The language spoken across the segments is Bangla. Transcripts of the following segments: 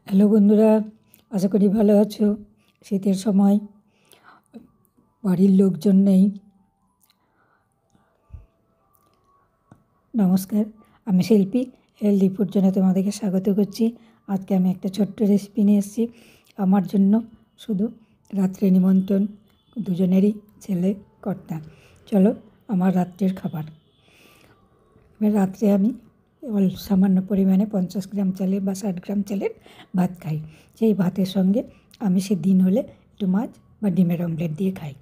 হ্যালো বন্ধুরা, আশা করি ভালো আছো। শীতের সময় বাড়ির লোকজন নেই। নমস্কার, আমি শিল্পী। হেলদি ফুড জন্য তোমাদেরকে স্বাগত করছি। আজকে আমি একটা ছোট্ট রেসিপি নিয়ে এসেছি আমার জন্য, শুধু রাত্রে নিমন্ত্রণ, দুজনেরই ছেলে কর্তা। চলো আমার রাত্রের খাবার। রাত্রে আমি সামান্য পরিমাণে 50 গ্রাম চালের বা 60 গ্রাম চালের ভাত খাই। সেই ভাতের সঙ্গে আমি সেদিন হলে একটু মাছ বা ডিমের অমলেট দিয়ে খাই,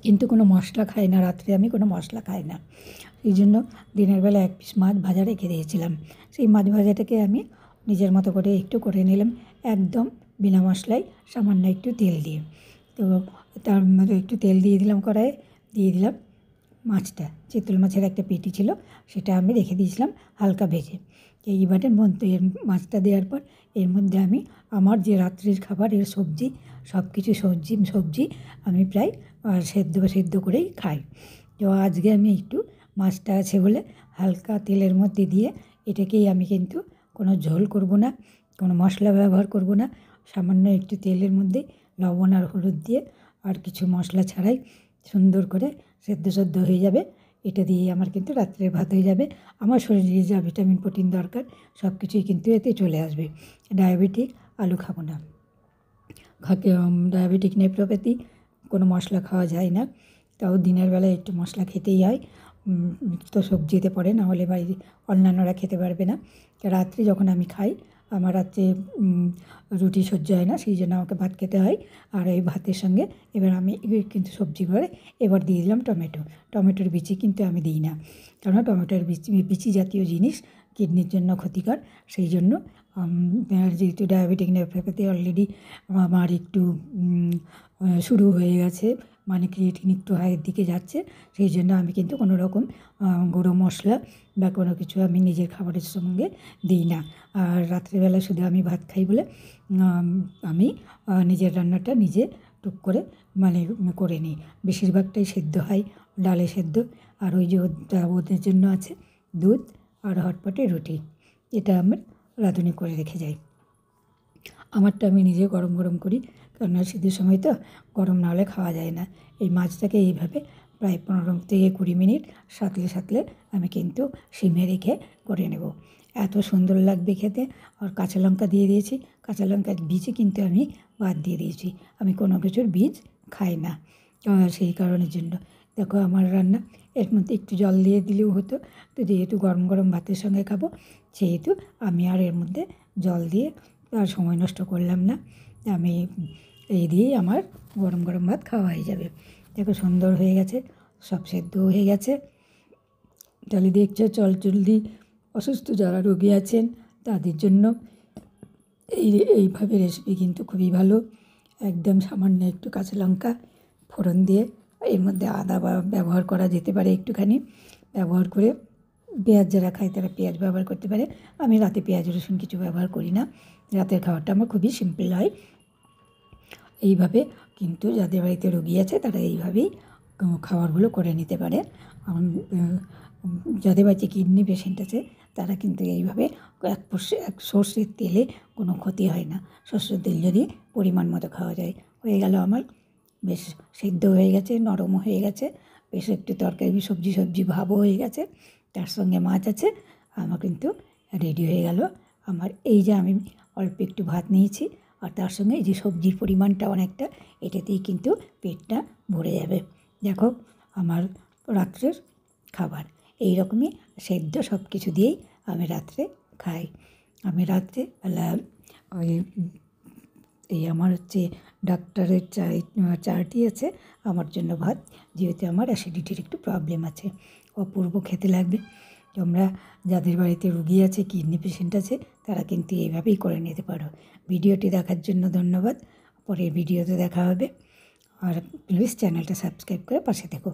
কিন্তু কোনো মশলা খাই না। রাত্রে আমি কোনো মশলা খাই না, এই জন্য দিনের বেলা এক পিস মাছ ভাজা রেখে দিয়েছিলাম। সেই মাছ ভাজাটাকে আমি নিজের মতো করে একটু করে নিলাম, একদম বিনা মশলায়, সামান্য একটু তেল দিয়ে। তো তার মধ্যে একটু তেল দিয়ে দিলাম, কড়াইয়ে দিয়ে দিলাম মাছটা। চিতল মাছের একটা পেটি ছিল, সেটা আমি রেখে দিয়েছিলাম হালকা ভেজে। এইবারে মধ্যে মাছটা দেওয়ার পর এর মধ্যে আমি আমার যে রাত্রির খাবার, এর সবজি, সব কিছু সবজি আমি প্রায় সেদ্ধ করেই খাই। তো আজকে আমি একটু মাছটা আছে বলে হালকা তেলের মধ্যে দিয়ে, এটাকেই আমি কিন্তু কোনো ঝোল করব না, কোনো মশলা ব্যবহার করব না। সামান্য একটু তেলের মধ্যে লবণ আর হলুদ দিয়ে, আর কিছু মশলা ছাড়াই সুন্দর করে সেদ্ধ হয়ে যাবে। এটা দিয়েই আমার কিন্তু রাত্রের ভাত হয়ে যাবে। আমার শরীরে যা ভিটামিন প্রোটিন দরকার সব কিছুই কিন্তু এতে চলে আসবে। ডায়াবেটিক, আলু খাবো না। ডায়াবেটিক নেফ্রোপ্যাথি, কোনো মশলা খাওয়া যায় না। তাও দিনের বেলায় একটু মশলা খেতেই হয়, তো সবজিতে পড়ে, না হলে বাড়ির অন্যান্যরা খেতে পারবে না। রাত্রে যখন আমি খাই, আমার রাত্রে রুটি সহ্য হয় না, সেই জন্য আমাকে ভাত খেতে হয়। আর এই ভাতের সঙ্গে এবার আমি কিন্তু সবজি করে এবার দিয়ে দিলাম টমেটোর বিচি কিন্তু আমি দিই না, কারণ টমেটোর বিচি জাতীয় জিনিস কিডনির জন্য ক্ষতিকর। সেই জন্য যেহেতু ডায়াবেটিক নেফ্রোপ্যাথি অলরেডি আমার একটু শুরু হয়ে গেছে, মানে ক্রিয়েটিন একটু হাইয়ের দিকে যাচ্ছে, সেই জন্য আমি কিন্তু কোনো রকম গুঁড়ো মশলা বা কোনো কিছু আমি নিজের খাবারের সঙ্গে দিই না। আর রাত্রিবেলা শুধু আমি ভাত খাই বলে আমি নিজের রান্নাটা নিজে টুক করে মানে করে নিই। বেশিরভাগটাই সেদ্ধ হয়, ডালে সেদ্ধ। আর ওই যে ওদের জন্য আছে দুধ আর হটপটে রুটি, এটা আমার রাঁধুনি করে রেখে যায়। আমারটা আমি নিজে গরম করি, কারণ শীতের সময় তো গরম না হলে খাওয়া যায় না। এই মাছটাকে এইভাবে প্রায় 15 থেকে 20 মিনিট সাঁতলে আমি কিন্তু সিমে রেখে করে নেব। এত সুন্দর লাগবে খেতে। আর কাঁচা লঙ্কা দিয়ে দিয়েছি, কাঁচা লঙ্কার বীজই কিন্তু আমি বাদ দিয়ে দিয়েছি। আমি কোনো কিছুর বীজ খাই না, সেই কারণের জন্য। দেখো আমার রান্না, এর মধ্যে একটু জল দিয়ে দিলেও হতো, তো যেহেতু গরম ভাতের সঙ্গে খাবো, সেহেতু আমি আর এর মধ্যে জল দিয়ে আর সময় নষ্ট করলাম না। আমি এই দিয়েই আমার গরম ভাত খাওয়া হয়ে যাবে। দেখো সুন্দর হয়ে গেছে, সব সেদ্ধ হয়ে গেছে। তাহলে দেখছো, জলদি অসুস্থ যারা রোগী আছেন তাদের জন্য এইভাবে রেসিপি কিন্তু খুবই ভালো। একদম সামান্য একটু কাঁচা লঙ্কা ফোড়ন দিয়ে, এর মধ্যে আদা ব্যবহার করা যেতে পারে, একটুখানি ব্যবহার করে। পেঁয়াজ যারা খায় তারা পেঁয়াজ ব্যবহার করতে পারে। আমি রাতে পেঁয়াজ রসুন কিছু ব্যবহার করি না। রাতের খাবারটা আমার খুবই সিম্পল হয়। এইভাবে কিন্তু যাদের বাড়িতে রোগী আছে তারা এইভাবেই খাবারগুলো করে নিতে পারে। যাদের বাড়িতে কিডনি পেশেন্ট আছে তারা কিন্তু এইভাবে এক সর্ষের তেলে কোনো ক্ষতি হয় না। সর্ষের তেল যদি পরিমাণ মতো খাওয়া যায়। হয়ে গেল আমার, বেশ সিদ্ধ হয়ে গেছে, নরমও হয়ে গেছে, বেশ একটু তরকারি সবজি ভাবও হয়ে গেছে, তার সঙ্গে মাছ আছে। আমার কিন্তু রেডি হয়ে গেল আমার। এই যে আমি অল্প একটু ভাত নিয়েছি, আর তার সঙ্গে এই যে সবজির পরিমাণটা অনেকটা, এটাতেই কিন্তু পেটটা ভরে যাবে। দেখো আমার রাত্রের খাবার এই রকমই, সেদ্ধ সব কিছু দিয়েই আমি রাত্রে খাই। আমি রাত্রে বেলা ওই এই আমার হচ্ছে ডাক্তারের চার্টই আছে আমার জন্য ভাত, যেহেতু আমার অ্যাসিডিটির একটু প্রবলেম আছে। অপূর্ব খেতে লাগবে। তোমরা যাদের বাড়িতে রুগী আছে, কিডনি পেশেন্ট আছে, তারা কিন্তু এইভাবেই করে নিতে পারো। ভিডিওটি দেখার জন্য ধন্যবাদ। পরের ভিডিওতে দেখা হবে। আর প্লিজ চ্যানেলটা সাবস্ক্রাইব করে পাশে থেকো।